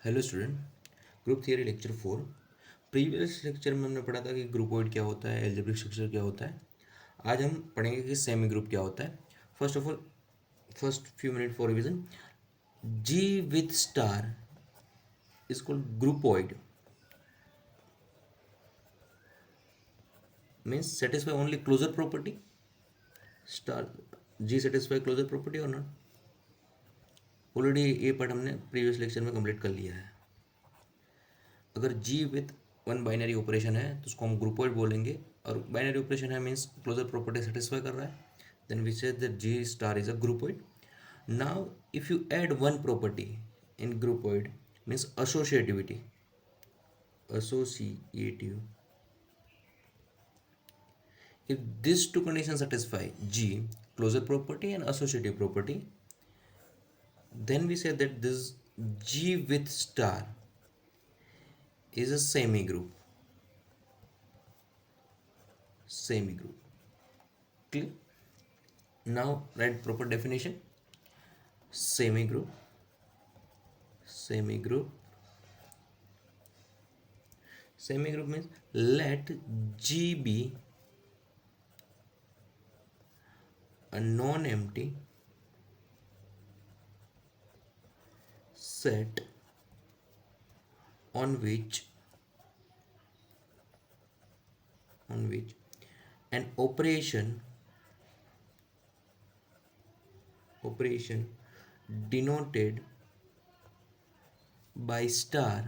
Hello student. Group theory lecture 4। Previous lecture में हमने पढ़ा था कि ग्रुपॉइड क्या होता है, एल्जेब्रिक स्ट्रक्चर क्या होता है। आज हम पढ़ेंगे कि सेमी ग्रुप क्या होता है। First of all, first few minute for revision. G with star is called groupoid, means satisfy only closure property. Star G satisfy closure property or not? Already ये पार्ट हमने प्रीवियस लेक्चर में complete कर लिया है। अगर G with one binary operation है तो उसको हम ग्रुपॉइड बोलेंगे, और बाइनरी ऑपरेशन है मीन्स क्लोजर प्रॉपर्टी सेटिस्फाई कर रहा है, then we say that G star is a groupoid. Now if you add one property in groupoid means associativity. Associative, if these two conditions satisfy G, closure property and associative property, then we say that this G with star is a semi group. Semi group. Clear? Now write proper definition. Semi group. Semi group. Semi group means let G be a non-empty set on which an operation denoted by star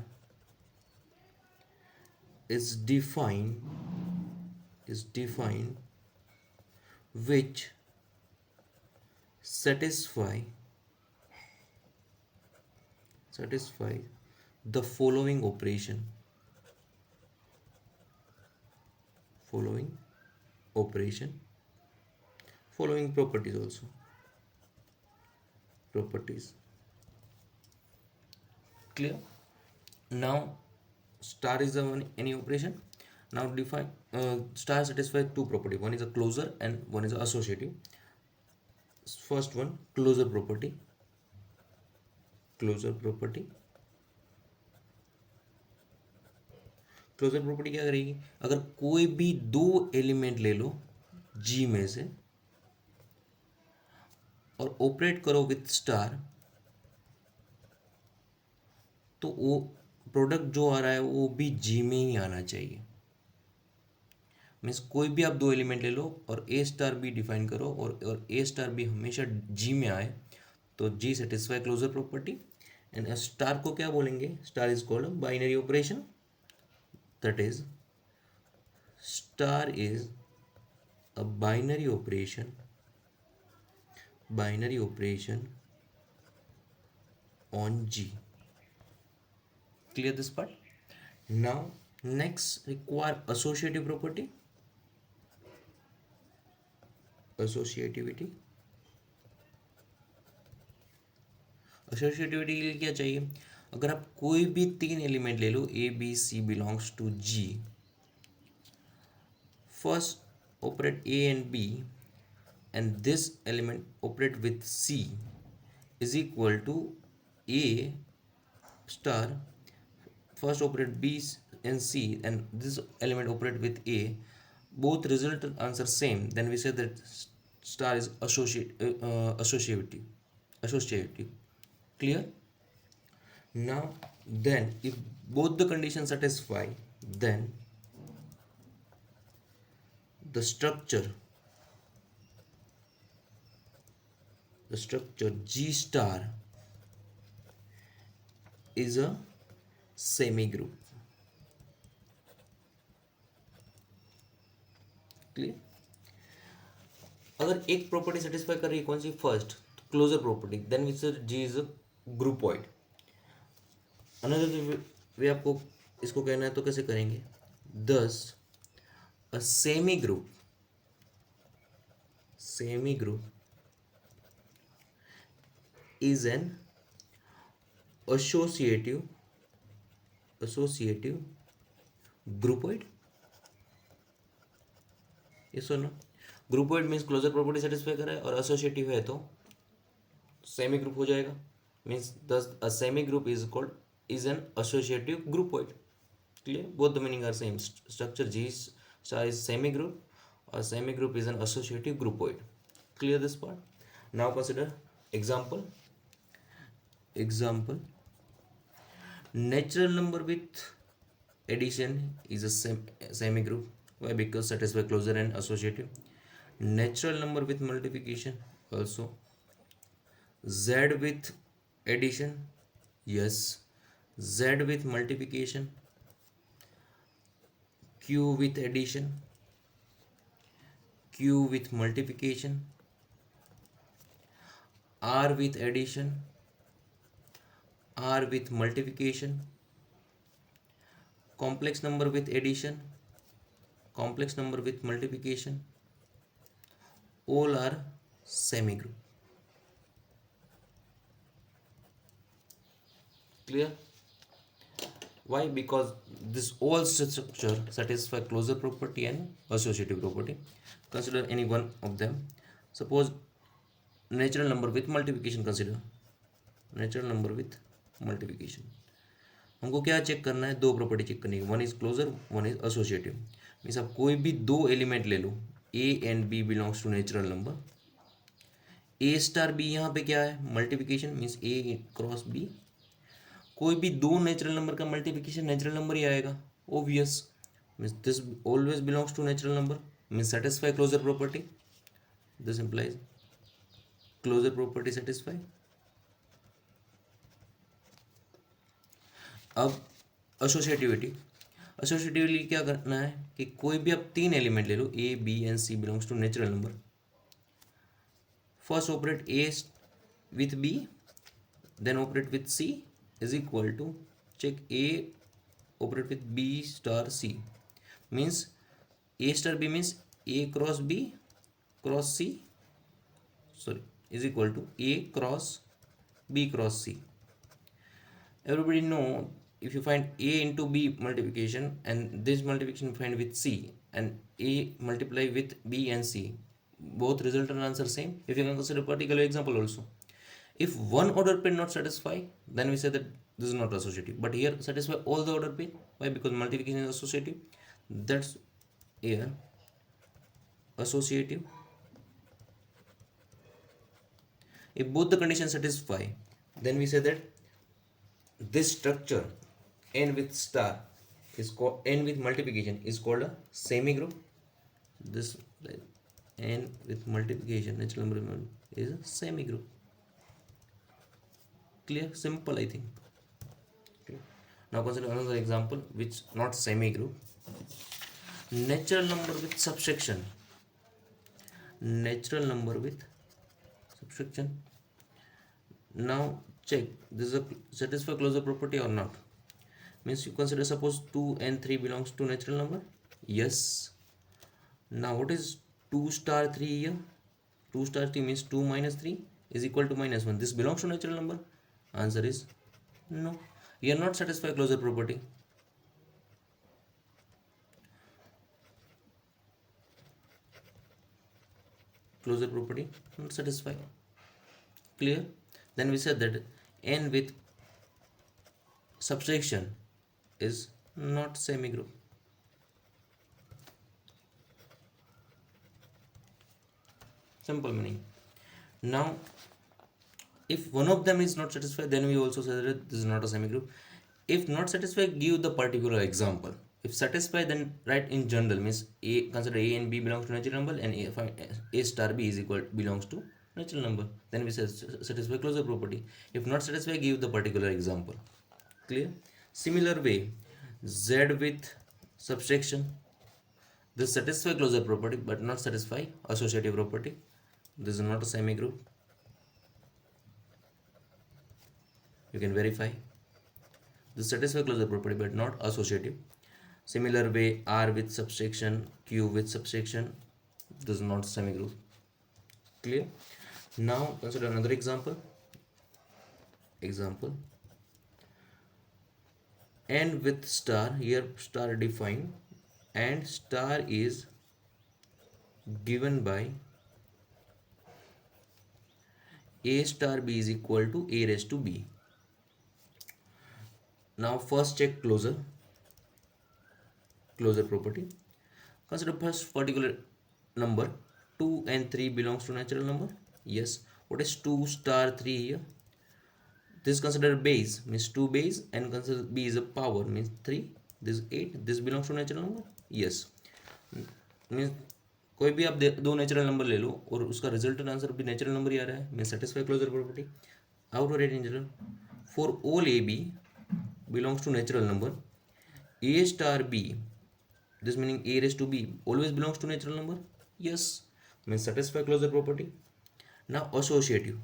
is defined which satisfy the following operation. Following properties also. Properties. Clear? Now star is any operation. Now define star satisfies two property. One is a closure and one is a associative. First one, closure property. Closure property क्या करेगी? अगर कोई भी दो element ले लो जी में से और ऑपरेट करो विथ स्टार, तो वो प्रोडक्ट जो आ रहा है वो भी जी में ही आना चाहिए. मीन्स कोई भी आप दो एलिमेंट ले लो और ए स्टार भी डिफाइन करो और ए स्टार भी हमेशा जी में आए, तो G satisfy closure property. And star को क्या बोलेंगे? Star is called binary operation. That is star is a binary operation on G. Clear this part? Now next require associative property. Associativity के लिए क्या चाहिए? अगर आप कोई भी तीन एलिमेंट ले लो, A B C belongs to G, first operate A and B and this element operate with C is equal to A star. First operate B and C and this element operate with A, both result answer same, then we say that star is associative. Clear? Now then if both the conditions satisfy, then the structure G star is a semi group. Clear? अगर एक property satisfy कर रही है, कौन सी? First closure property, then we say G is a ग्रुपॉइड. Another way आपको इसको कहना है तो कैसे करेंगे? दस a semi group is an associative groupoid. Yes or no? Groupoid means closure property satisfy कर रहा है और एसोसिएटिव है तो सेमी ग्रुप हो जाएगा. मीन्स दस a semi group is called is an associative groupoid. Clear? Both the meaning are same. Structure G star is semigroup, or semigroup is an associative groupoid. Clear this part? Now consider example. Example. Natural number with addition is a semigroup. Why? Because satisfy closure and associative. Natural number with multiplication also. Z with addition, yes. Z with multiplication. Q with addition. Q with multiplication. R with addition. R with multiplication. Complex number with addition. Complex number with multiplication. All are semigroup. Clear? Why? Because this all structure satisfy closure property and associative property. Consider any one of them. Suppose natural number with multiplication. Consider natural number with multiplication. हमको क्या check करना है? दो property check करनी है. One is closure, one is associative. Means आप कोई भी दो एलिमेंट ले लो, A and B belongs to natural number. A star B यहाँ पे क्या है? Multiplication. Means A cross B. कोई भी दो नेचुरल नंबर का मल्टीप्लिकेशन नेचुरल नंबर ही आएगा, obvious. Means this always belongs to natural number. Means satisfy closure property. This implies closure property satisfy. अब एसोसिएटिविटी. एसोसिएटिविटी क्या करना है कि कोई भी आप तीन एलिमेंट ले लो, A B and C belongs to natural number. First operate A with B, then operate with C is equal to check A operate with B star C. Means A star B means A cross B cross C, sorry, is equal to A cross B cross C. Everybody know if you find A into B multiplication and this multiplication find with C and A multiply with B and C, both result and answer same. If you can consider a particular example also. If one order pair not satisfy, then we say that this is not associative. But here satisfy all the order pair. Why? Because multiplication is associative. That's here associative. If both the conditions satisfy, then we say that this structure n with star is called n with multiplication is called a semigroup. This n with multiplication natural number is a semigroup. Clear? Simple, I think. Okay. Now consider another example which not semigroup. Natural number with subtraction. Natural number with subtraction. Now check this is a satisfy closure property or not. Means you consider suppose 2 and 3 belongs to natural number. Yes. Now what is 2 star 3 here? 2 star 3 means 2 minus 3 is equal to minus 1. This belongs to natural number. Answer is no. You are not satisfy closure property. Closure property not satisfy. Clear? Then we said that n with subtraction is not semigroup. Simple meaning. Now if one of them is not satisfied, then we also say that this is not a semigroup. If not satisfied, give the particular example. If satisfied, then write in general. Means A, consider A and B belongs to natural number, and A star B is equal belongs to natural number. Then we say satisfy closure property. If not satisfied, give the particular example. Clear? Similar way, Z with subtraction. This satisfy closure property, but not satisfy associative property. This is not a semigroup. You can verify. This satisfy closure property but not associative. Similar way, R with subtraction, Q with subtraction, this is not semigroup. Clear? Now consider another example. Example, n with star. Here star defined and star is given by A star B is equal to A raised to B. Now first check closure property. Consider first particular number 2 and 3 belongs to natural number. Yes. What is 2 star 3 here? This is considered base, means 2 base, and consider b is a power, means 3. This 8. This belongs to natural number. Yes. Means कोई भी आप दो natural number ले लो और उसका resultant answer भी natural number ही आ रहा है, mean satisfy closure property. Out rate in general for all a b belongs to natural number A star b, this meaning a raised to b always belongs to natural number. Yes, means satisfy closure property. Now associative.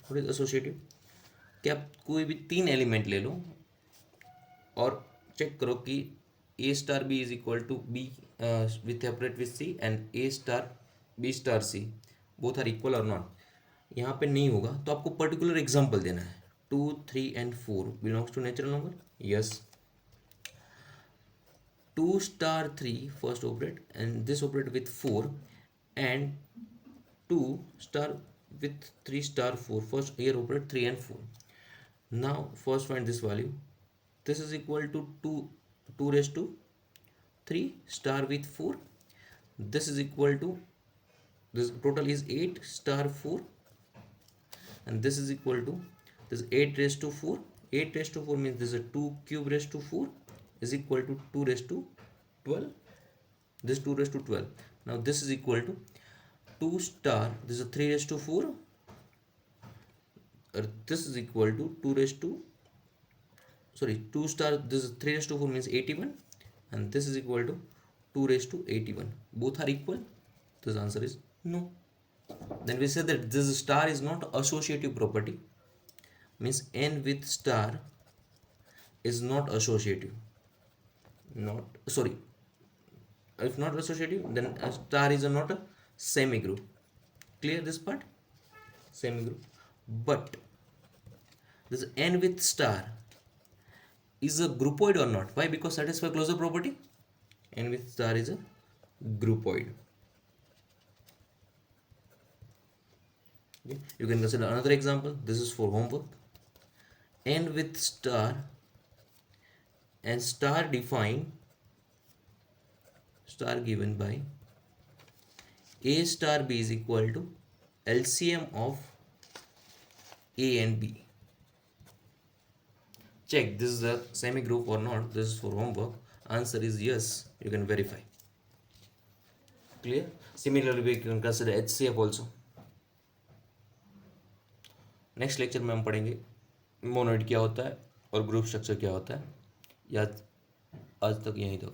What is associative? कि आप कोई भी 3 element ले लो और check करो कि a star b is equal to b with separate with c and a star b star c both are equal और नॉट. यहाँ पे नहीं होगा तो आपको पर्टिकुलर एग्जाम्पल देना है. 2, 3 and 4 belongs to natural number. Yes. 2 star 3 first operate and this operate with 4 and 2 star with 3 star 4 first here operate 3 and 4. Now first find this value. This is equal to 2 raised to 3 star with 4. This is equal to, this total is 8 star 4 and this is equal to, this 8 raised to 4. 8 raised to 4 means this is a 2 cube raised to 4 is equal to 2 raised to 12. This 2 raised to 12. Now this is equal to 2 star, this is a 3 raised to 4, or this is equal to 2 raised to, sorry, 2 star, this is 3 raised to 4 means 81 and this is equal to 2 raised to 81. Both are equal. This answer is no. Then we say that this star is not associative property, means n with star is not associative. Not, sorry, if not associative then a star is not a semigroup. Clear this part? Semigroup. But this n with star is a groupoid or not? Why? Because satisfy closure property. N with star is a groupoid. Okay. You can consider another example. This is for homework. N with star and star defined, star given by a star b is equal to LCM of a and b. Check this is a semi group or not. This is for homework. Answer is yes. You can verify. Clear? Similarly we can consider HCF also. Next lecture में हम पढ़ेंगे monoid क्या होता है और group structure क्या होता है. याद आज तक यहीं तक.